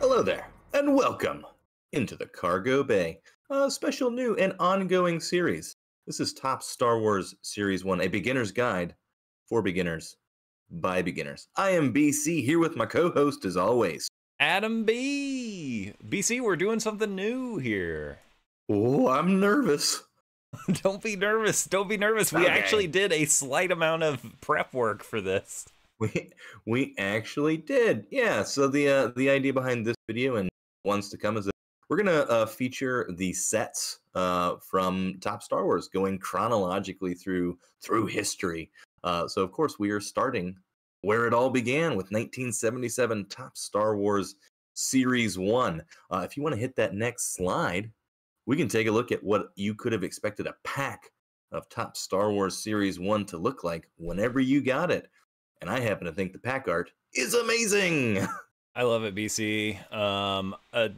Hello there, and welcome into the Cargo Bay, a special new and ongoing series. This is Top Star Wars Series 1, a beginner's guide for beginners by beginners. I am BC, here with my co-host as always. Adam B. BC, we're doing something new here. Oh, I'm nervous. Don't be nervous. Don't be nervous. We actually did a slight amount of prep work for this. We actually did. Yeah, so the idea behind this video and ones to come is that we're gonna feature the sets from Top Star Wars, going chronologically through history. So of course we are starting where it all began with 1977 Top Star Wars Series 1. If you want to hit that next slide, we can take a look at what you could have expected a pack of Top Star Wars Series 1 to look like whenever you got it. And I happen to think the pack art is amazing. I love it, BC.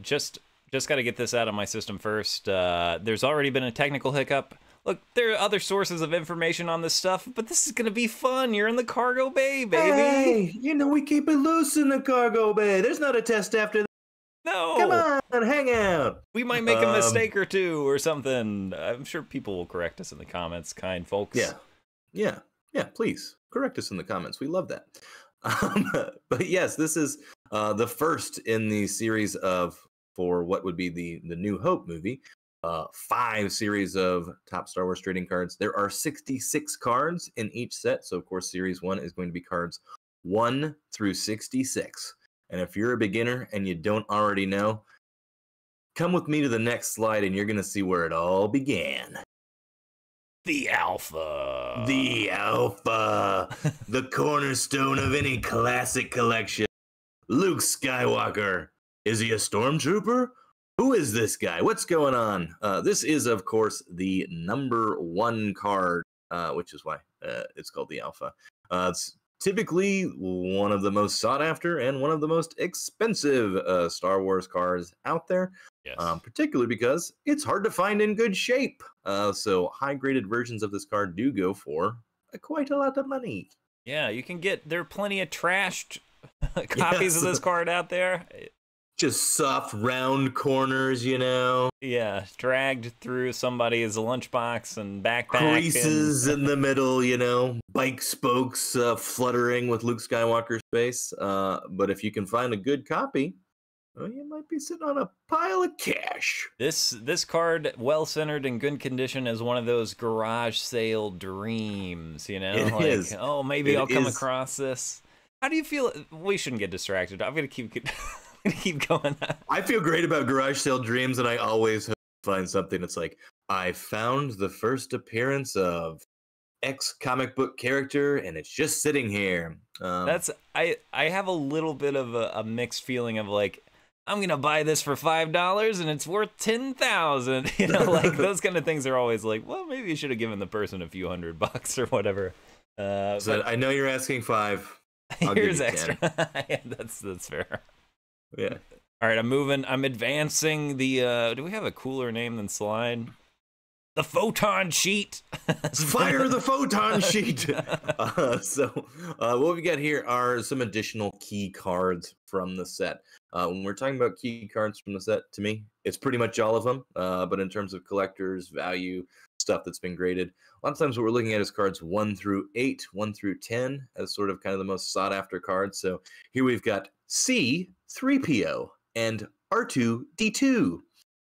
Just got to get this out of my system first. There's already been a technical hiccup. Look, there are other sources of information on this stuff, but this is going to be fun. You're in the cargo bay, baby. Hey, you know, we keep it loose in the cargo bay. There's not a test after that. No. Come on, hang out. We might make a mistake or two or something. I'm sure people will correct us in the comments, kind folks. Yeah, please correct us in the comments. We love that. But yes, this is the first in the series for what would be the New Hope movie. 5 series of Top Star Wars trading cards. There are 66 cards in each set. So of course, series 1 is going to be cards 1 through 66. And if you're a beginner and you don't already know, come with me to the next slide and you're going to see where it all began. The Alpha. The Alpha. The cornerstone of any classic collection. Luke Skywalker. Is he a stormtrooper? Who is this guy? What's going on? This is, of course, the number 1 card, which is why it's called the Alpha. It's typically one of the most sought after and one of the most expensive Star Wars cards out there. Yes. Particularly because it's hard to find in good shape. So high-graded versions of this card do go for quite a lot of money. Yeah, you can there are plenty of trashed copies of this card out there. Just soft, round corners, you know? Yeah, dragged through somebody's lunchbox and backpack. Creases in the middle, you know? Bike spokes fluttering with Luke Skywalker's face. But if you can find a good copy, well, you might be sitting on a pile of cash. This card, well-centered and good condition, is one of those garage sale dreams, you know? It is. Oh, maybe I'll come across this. How do you feel? We shouldn't get distracted. I'm going to keep going. I feel great about garage sale dreams, and I always hope to find something that's like, I found the first appearance of X comic book character, and it's just sitting here. I have a little bit of a mixed feeling of like, I'm gonna buy this for $5 and it's worth 10,000. You know, like those kind of things are always like, well, maybe you should have given the person a few $100 or whatever. So I know you're asking 5. Here's extra. Yeah, that's fair. Yeah. All right, I'm moving. I'm advancing the. Do we have a cooler name than slide? The photon sheet. Fire the photon sheet. What we got here are some additional key cards from the set. When we're talking about key cards from the set, to me, it's pretty much all of them. But in terms of collectors, value, stuff that's been graded, a lot of times what we're looking at is cards 1 through 8, 1 through 10 as sort of kind of the most sought after cards. So here we've got C-3PO and R2-D2,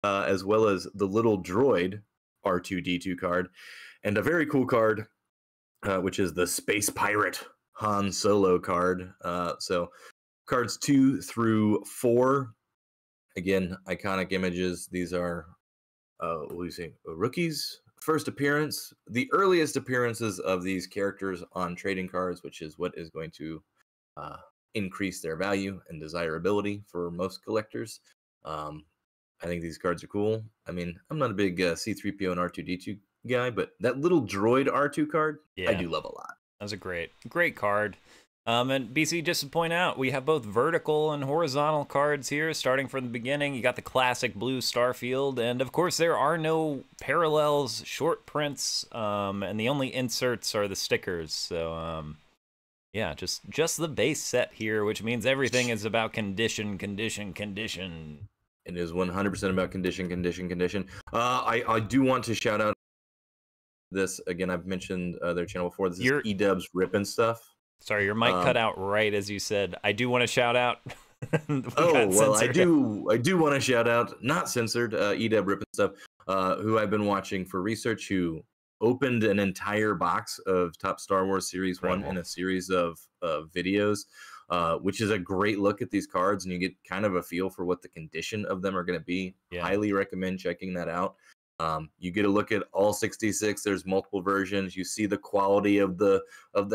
as well as the little droid R2-D2 card, and a very cool card, which is the Space Pirate Han Solo card. So cards 2 through 4, again, iconic images. These are, what do you say, rookies? First appearance, the earliest appearances of these characters on trading cards, which is what is going to increase their value and desirability for most collectors. I think these cards are cool. I mean, I'm not a big C-3PO and R2-D2 guy, but that little droid R2 card, I do love a lot. That's a great card. And BC, just to point out, we have both vertical and horizontal cards here, starting from the beginning. You got the classic blue starfield, and of course there are no parallels, short prints, and the only inserts are the stickers. So, Yeah, just the base set here, which means everything is about condition, condition, condition. It is 100% about condition, condition, condition. I do want to shout out this again. I've mentioned their channel before. This is E-Dub's Rippin'Stuff. Sorry, your mic cut out right as you said. I do want to shout out. I do want to shout out, not censored, E-Dub Rippin'Stuff, who I've been watching for research, who opened an entire box of Top Star Wars Series 1 in a series of videos, which is a great look at these cards, and you get kind of a feel for what the condition of them are going to be. Highly recommend checking that out. You get a look at all 66. There's multiple versions. You see the quality of the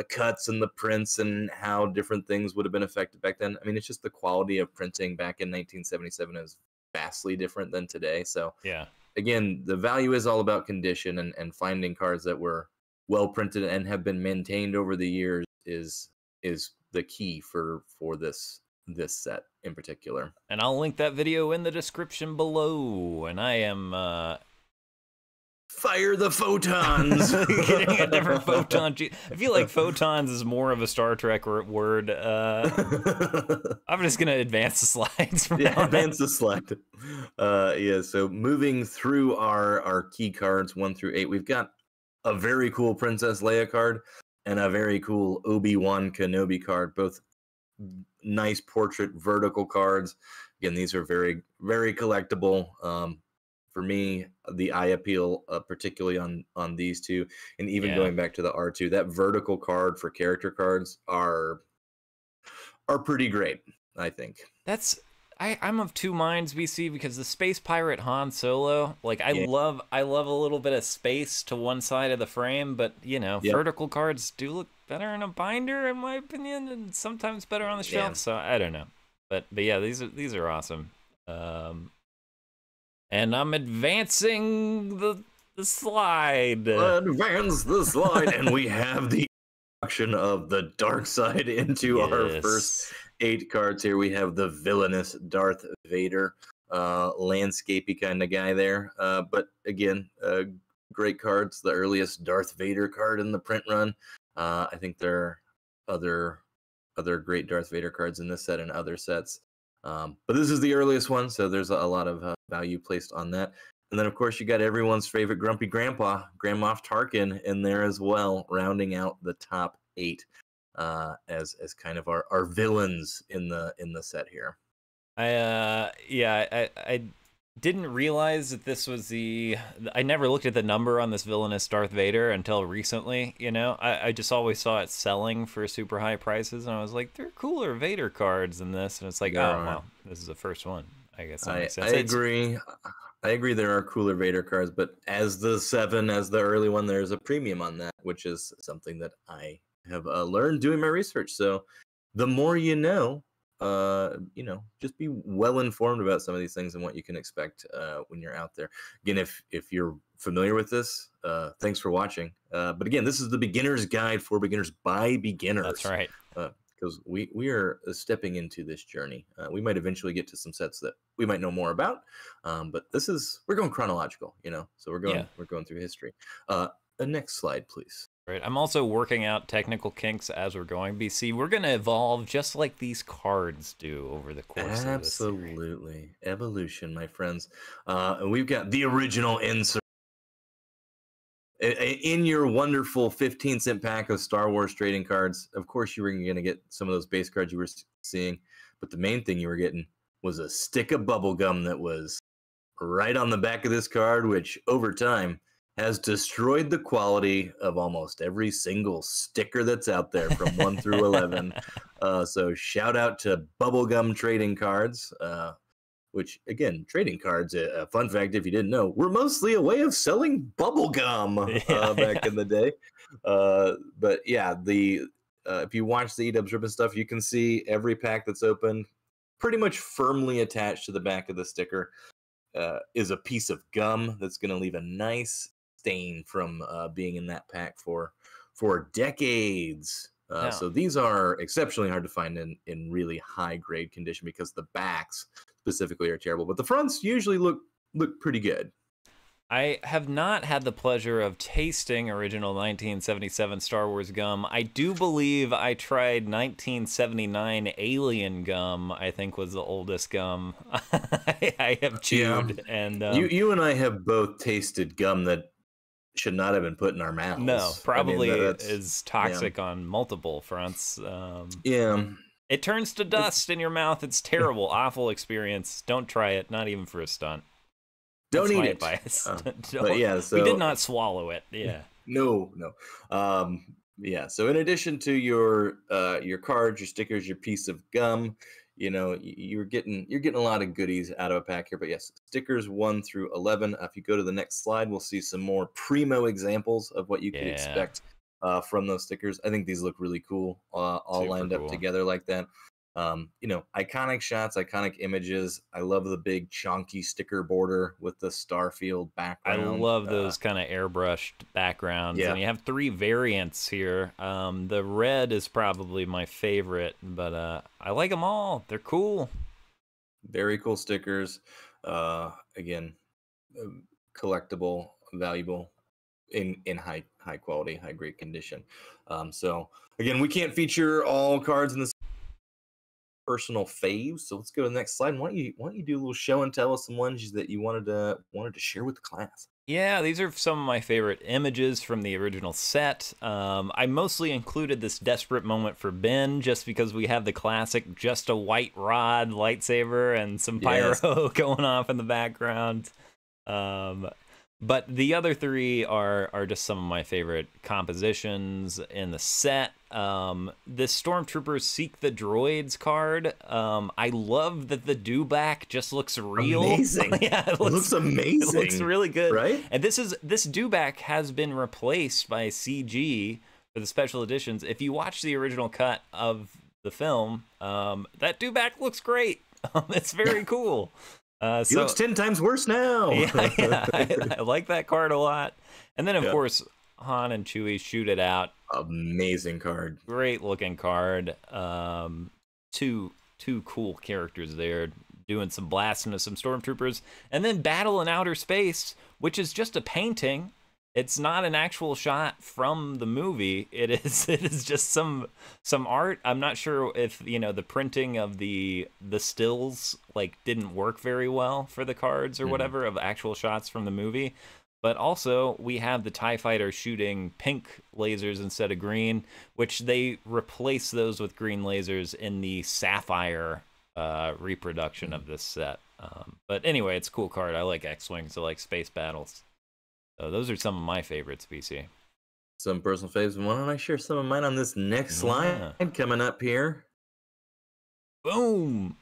cuts and the prints and how different things would have been affected back then. I mean, it's just the quality of printing back in 1977 is vastly different than today. So yeah. Again, the value is all about condition, and finding cards that were well printed and have been maintained over the years is the key for this set in particular. And I'll link that video in the description below. And I am fire the photons. Getting a different photon. I feel like photons is more of a Star Trek word. I'm just gonna advance the slides. Advance the slide. So moving through our key cards 1 through 8, we've got a very cool Princess Leia card and a very cool Obi-Wan Kenobi card. Both nice portrait vertical cards. Again, these are very, very collectible. For me, the eye appeal, particularly on these two, and even going back to the R2, that vertical card for character cards are pretty great, I think. I'm of two minds, BC, because the Space Pirate Han Solo, like I love a little bit of space to one side of the frame, but vertical cards do look better in a binder, in my opinion, and sometimes better on the shelf. So I don't know, but yeah, these are awesome. And I'm advancing the slide. Advance the slide, and we have the introduction of the dark side into our first 8 cards here. We have the villainous Darth Vader, landscapey kind of guy there. But again, great cards. The earliest Darth Vader card in the print run. I think there are other great Darth Vader cards in this set and other sets. But this is the earliest one, so there's a lot of value placed on that. And then, of course, you got everyone's favorite Grumpy Grandpa, Grand Moff Tarkin, in there as well, rounding out the top 8 as kind of our villains in the set here. I didn't realize that this was I never looked at the number on this villainous Darth Vader until recently. I just always saw it selling for super high prices, and I was like, there are cooler Vader cards than this, and it's like, well, this is the first one. I guess that makes sense. I agree there are cooler Vader cards, but as the 7, as the early one, there's a premium on that, which is something that I have learned doing my research. So the more you know, just be well informed about some of these things and what you can expect when you're out there. Again, if you're familiar with this, thanks for watching. But again, this is the beginner's guide for beginners by beginners. That's right. Because we are stepping into this journey. We might eventually get to some sets that we might know more about, but we're going chronological, so we're going through history. The next slide, please. Right. I'm also working out technical kinks as we're going, BC. We're going to evolve just like these cards do over the course of this series. Absolutely. Evolution, my friends. We've got the original insert. In your wonderful 15-cent pack of Star Wars trading cards, of course you were going to get some of those base cards you were seeing, but the main thing you were getting was a stick of bubble gum that was right on the back of this card, which over time has destroyed the quality of almost every single sticker that's out there from 1 through 11. So shout out to bubblegum trading cards, which, again, trading cards, a fun fact if you didn't know, were mostly a way of selling bubblegum back in the day. But yeah, if you watch the E-Dubs Rippin'Stuff, you can see every pack that's open pretty much firmly attached to the back of the sticker is a piece of gum that's going to leave a nice stain from being in that pack for decades. So these are exceptionally hard to find in really high grade condition because the backs specifically are terrible, but the fronts usually look pretty good. I have not had the pleasure of tasting original 1977 Star Wars gum. I do believe I tried 1979 Alien gum, I think was the oldest gum I have Yeah, chewed. And you and I have both tasted gum that should not have been put in our no, mouths. I mean, probably that's is yeah, toxic on multiple fronts. yeah. It turns to It's dust in your mouth. It's terrible, awful experience. Don't try it, not even for a stunt. don't That's eat my it. advice. But Don't. yeah, We did so not swallow it. Yeah. no, no. Yeah. So in addition to your cards, your stickers, your piece of gum, you're getting a lot of goodies out of a pack here. But yes, stickers 1 through 11. If you go to the next slide, we'll see some more primo examples of what you could Yeah. expect from those stickers. I think these look really cool, all Super lined up cool. together like that. Iconic shots, iconic images. I love the big chunky sticker border with the starfield I background. love those kind of airbrushed backgrounds, and Yeah, you have three variants here. The red is probably my favorite, but I like them all. They're cool. very cool stickers. Again, collectible, valuable, in high quality, high great condition. So again, we can't feature all cards in this personal faves. So let's go to the next slide. Why don't you do a little show and tell us some ones that you wanted to share with the class? Yeah, these are some of my favorite images from the original set. I mostly included this desperate moment for Ben just because we have the classic just a white rod lightsaber and some pyro Yes. going off in the background. Um, but the other three are just some of my favorite compositions in the set. This Stormtroopers Seek the Droids card. I love that the dewback just looks real. Amazing. Yeah, It looks amazing. It looks really good, right? And this dewback has been replaced by CG for the special editions. If you watch the original cut of the film, that dewback looks great. It's very cool. He looks 10 times worse now. Yeah, I like that card a lot. And then, of Yeah. course, Han and Chewie shoot it out. Amazing card. Great looking card. Two cool characters there doing some blasting of some stormtroopers. And then Battle in Outer Space, which is just a painting. It's not an actual shot from the movie. It is just some art. I'm not sure if the printing of the stills didn't work very well for the cards or whatever of actual shots from the movie. But also we have the TIE fighter shooting pink lasers instead of green, which they replace those with green lasers in the Sapphire reproduction of this set. But anyway, it's a cool card. I like X-Wings. I like space battles. So those are some of my favorites, BC. Some personal faves. Why don't I share some of mine on this next slide coming up here? Boom!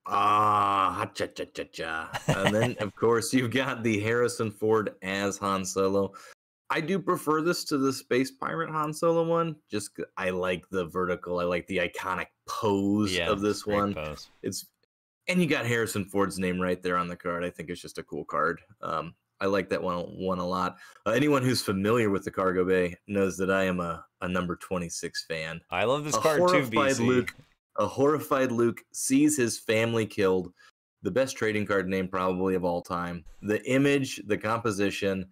Cha cha cha cha. And then, of course, you've got the Harrison Ford as Han Solo. I do prefer this to the Space Pirate Han Solo one. I like the vertical. I like the iconic pose of this one. Pose. And you got Harrison Ford's name right there on the card. I think it's just a cool card. I like that one a lot. Anyone who's familiar with the cargo bay knows that I am a number 26 fan. I love this card too, BC. A horrified Luke sees his family killed. The best trading card name probably of all time. The image, the composition.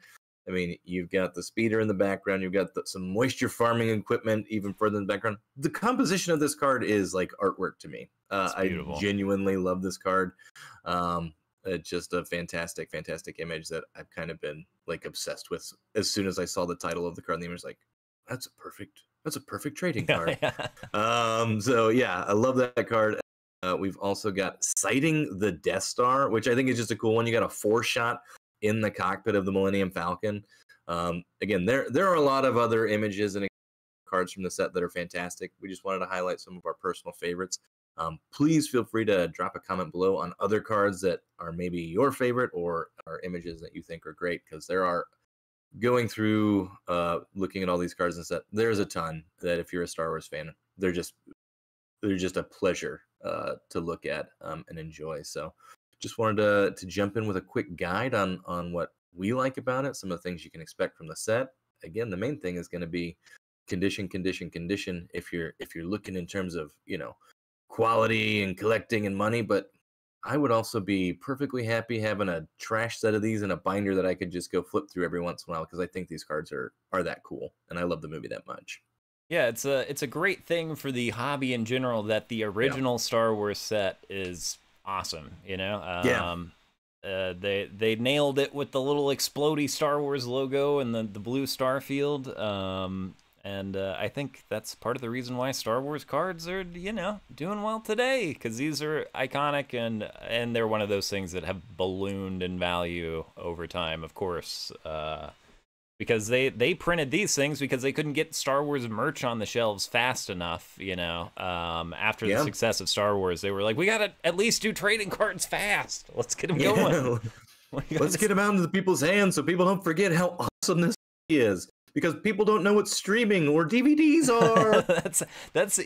I mean, you've got the speeder in the background. You've got some moisture farming equipment even further in the background. The composition of this card is like artwork to me. I genuinely love this card. It's just a fantastic, fantastic image that I've kind of been obsessed with. As soon as I saw the title of the card, the image was like, that's a perfect trading card. So yeah, I love that card. We've also got Sighting the Death Star, which I think is just a cool one. You got a 4-shot in the cockpit of the Millennium Falcon. Again, there are a lot of other images and cards from the set that are fantastic. We just wanted to highlight some of our personal favorites. Please feel free to drop a comment below on other cards that are maybe your favorite or are images that you think are great, because there are, going through looking at all these cards and set, there's a ton that if you're a Star Wars fan, they're just a pleasure to look at and enjoy. So just wanted to jump in with a quick guide on what we like about it, some of the things you can expect from the set. Again, the main thing is going to be condition. If you're looking in terms of quality and collecting and money, but I would also be perfectly happy having a trash set of these in a binder that I could just go flip through every once in a while because I think these cards are that cool and I love the movie that much. Yeah, it's a great thing for the hobby in general that the Yeah. original Star Wars set is awesome. You know, Yeah. they nailed it with the little explodey Star Wars logo and the blue starfield. And I think that's part of the reason why Star Wars cards are, you know, doing well today, because these are iconic and they're one of those things that have ballooned in value over time, of course. Because they printed these things because they couldn't get Star Wars merch on the shelves fast enough, you know. After the success of Star Wars, they were like, we gotta at least do trading cards fast. Let's get them going. Let's get them out into people's hands so people don't forget how awesome this is. Because people don't know what streaming or DVDs are. that's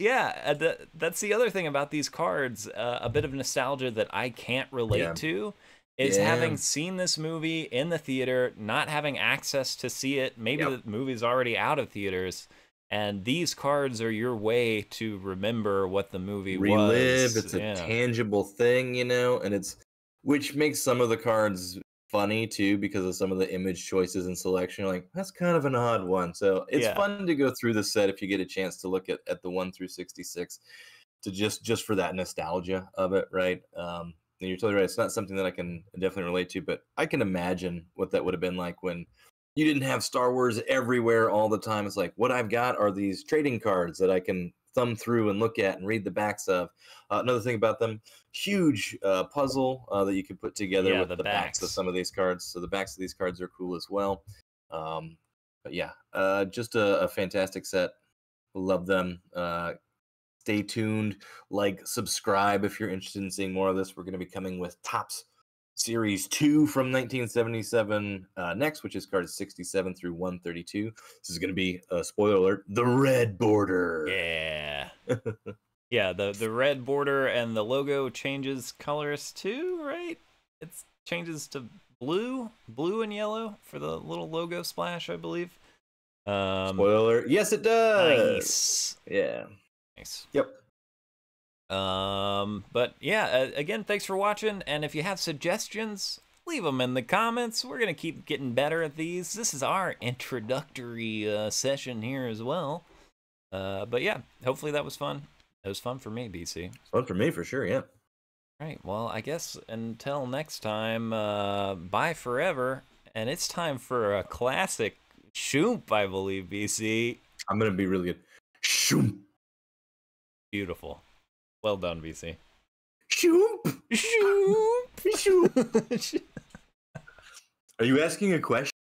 the other thing about these cards. A bit of nostalgia that I can't relate to is having seen this movie in the theater, not having access to see it. Maybe the movie's already out of theaters, and these cards are your way to remember what the movie Relive. was. It's a tangible thing, you know, and it's which makes some of the cards funny too because of some of the image choices and selection. Like, that's kind of an odd one. So it's fun to go through the set if you get a chance to look at the 1 through 66 to just for that nostalgia of it, right? And you're totally right. It's not something that I can definitely relate to, but I can imagine what that would have been like when you didn't have Star Wars everywhere all the time. It's like, what I've got are these trading cards that I can thumb through and look at and read the backs of. Another thing about them, huge puzzle that you can put together with the backs of some of these cards. So the backs of these cards are cool as well. But yeah, just a fantastic set. Love them. Stay tuned, like, subscribe if you're interested in seeing more of this. We're going to be coming with Topps Series 2 from 1977 next, which is cards 67 through 132. This is going to be, spoiler alert, the red border. Yeah. Yeah, the red border and the logo changes colors too, right? It changes to blue and yellow for the little logo splash, I believe. Spoiler alert. Yes, it does. Nice. Yeah. Nice. Yep. But yeah, again, thanks for watching. And if you have suggestions, leave them in the comments. We're going to keep getting better at these. This is our introductory session here as well. But yeah, hopefully that was fun. It was fun for me, BC. Fun for me, for sure, yeah. Right, well, I guess until next time, bye forever. And it's time for a classic shoomp, I believe, BC. I'm going to be really good. Shoomp. Beautiful. Well done, BC. Shoomp. Shoomp. Shoomp. Are you asking a question?